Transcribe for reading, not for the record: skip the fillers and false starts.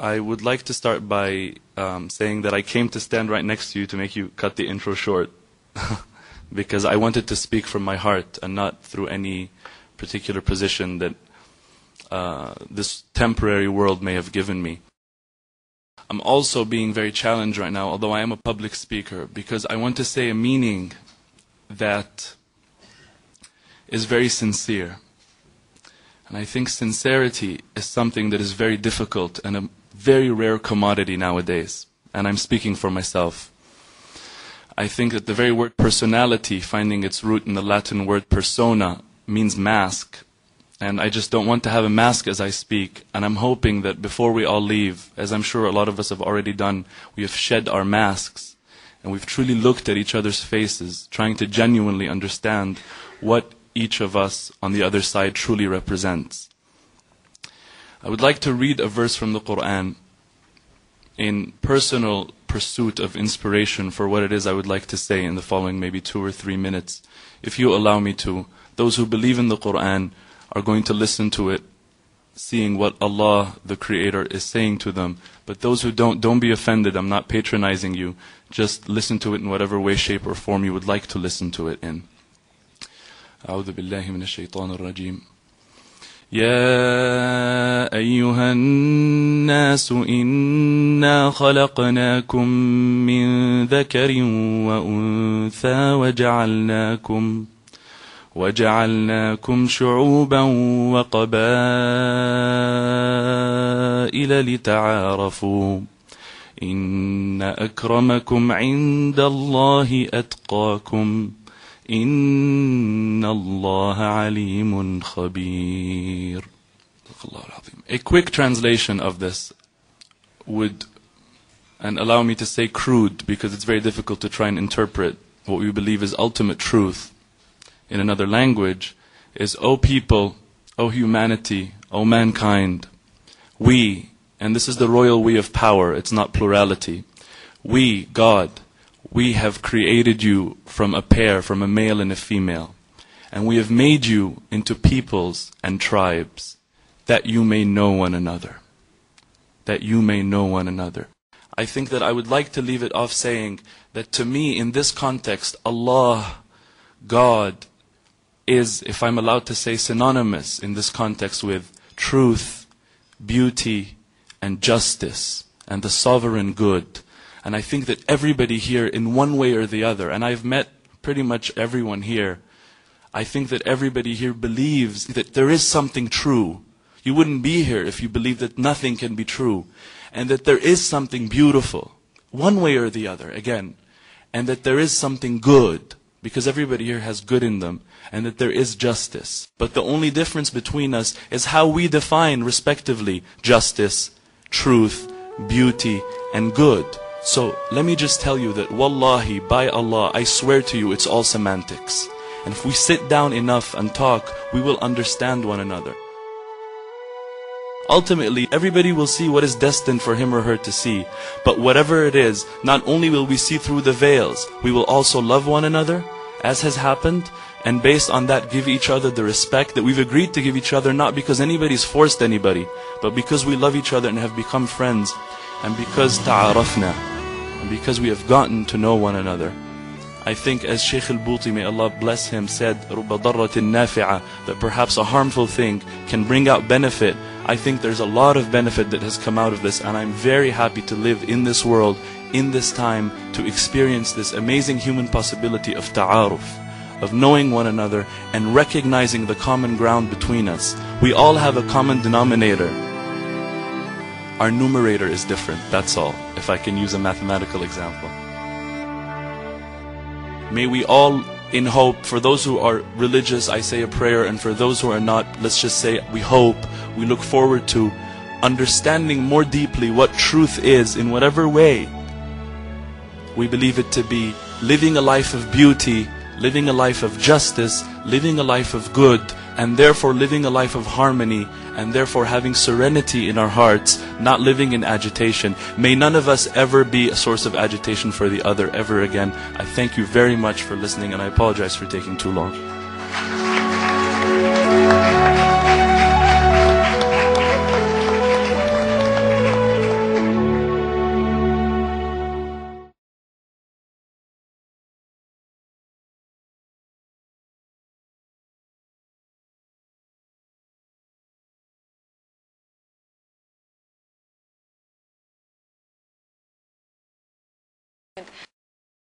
I would like to start by saying that I came to stand right next to you to make you cut the intro short because I wanted to speak from my heart and not through any particular position that this temporary world may have given me. I'm also being very challenged right now, although I am a public speaker, because I want to say a meaning that is very sincere. And I think sincerity is something that is very difficult and a very rare commodity nowadays. And I'm speaking for myself. I think that the very word personality, finding its root in the Latin word persona, means mask. And I just don't want to have a mask as I speak. And I'm hoping that before we all leave, as I'm sure a lot of us have already done, we have shed our masks. And we've truly looked at each other's faces, trying to genuinely understand what each of us on the other side truly represents. I would like to read a verse from the Quran in personal pursuit of inspiration for what it is I would like to say in the following maybe 2 or 3 minutes. If you allow me to, those who believe in the Quran are going to listen to it, seeing what Allah, the Creator, is saying to them. But those who don't be offended. I'm not patronizing you. Just listen to it in whatever way, shape, or form you would like to listen to it in. أعوذ بالله من الشيطان الرجيم. يا أيها الناس إنا خلقناكم من ذكر وأنثى وجعلناكم شعوبا وقبائل لتعارفوا إن أكرمكم عند الله أتقاكم إن الله عليم خبير. A quick translation of this would, and allow me to say crude because it's very difficult to try and interpret what we believe is ultimate truth in another language, is, O people, O humanity, O mankind, we, and this is the royal we of power, it's not plurality, we, God, we have created you from a pair, from a male and a female. And we have made you into peoples and tribes, that you may know one another. That you may know one another. I think that I would like to leave it off saying that to me, in this context, Allah, God, is, if I'm allowed to say, synonymous in this context with truth, beauty, and justice, and the sovereign good. And I think that everybody here, in one way or the other, and I've met pretty much everyone here, I think that everybody here believes that there is something true. You wouldn't be here if you believed that nothing can be true. And that there is something beautiful, one way or the other, again. And that there is something good, because everybody here has good in them. And that there is justice. But the only difference between us is how we define, respectively, justice, truth, beauty, and good. So let me just tell you that wallahi, by Allah, I swear to you, it's all semantics. And if we sit down enough and talk, we will understand one another. Ultimately, everybody will see what is destined for him or her to see. But whatever it is, not only will we see through the veils, we will also love one another, as has happened, and based on that give each other the respect that we've agreed to give each other, not because anybody's forced anybody, but because we love each other and have become friends. And because ta'arafna, and because we have gotten to know one another. I think as Shaykh al-Buti, may Allah bless him, said, رُبَّ ضَرَّةٍ نَافِعَةٍ, that perhaps a harmful thing can bring out benefit. I think there's a lot of benefit that has come out of this, and I'm very happy to live in this world, in this time, to experience this amazing human possibility of ta'aruf, of knowing one another and recognizing the common ground between us. We all have a common denominator. Our numerator is different, that's all, if I can use a mathematical example. May we all, in hope, for those who are religious, I say a prayer, and for those who are not, let's just say we hope, we look forward to understanding more deeply what truth is in whatever way we believe it to be, living a life of beauty, living a life of justice, living a life of good, and therefore living a life of harmony, and therefore having serenity in our hearts, not living in agitation. May none of us ever be a source of agitation for the other ever again. I thank you very much for listening, and I apologize for taking too long.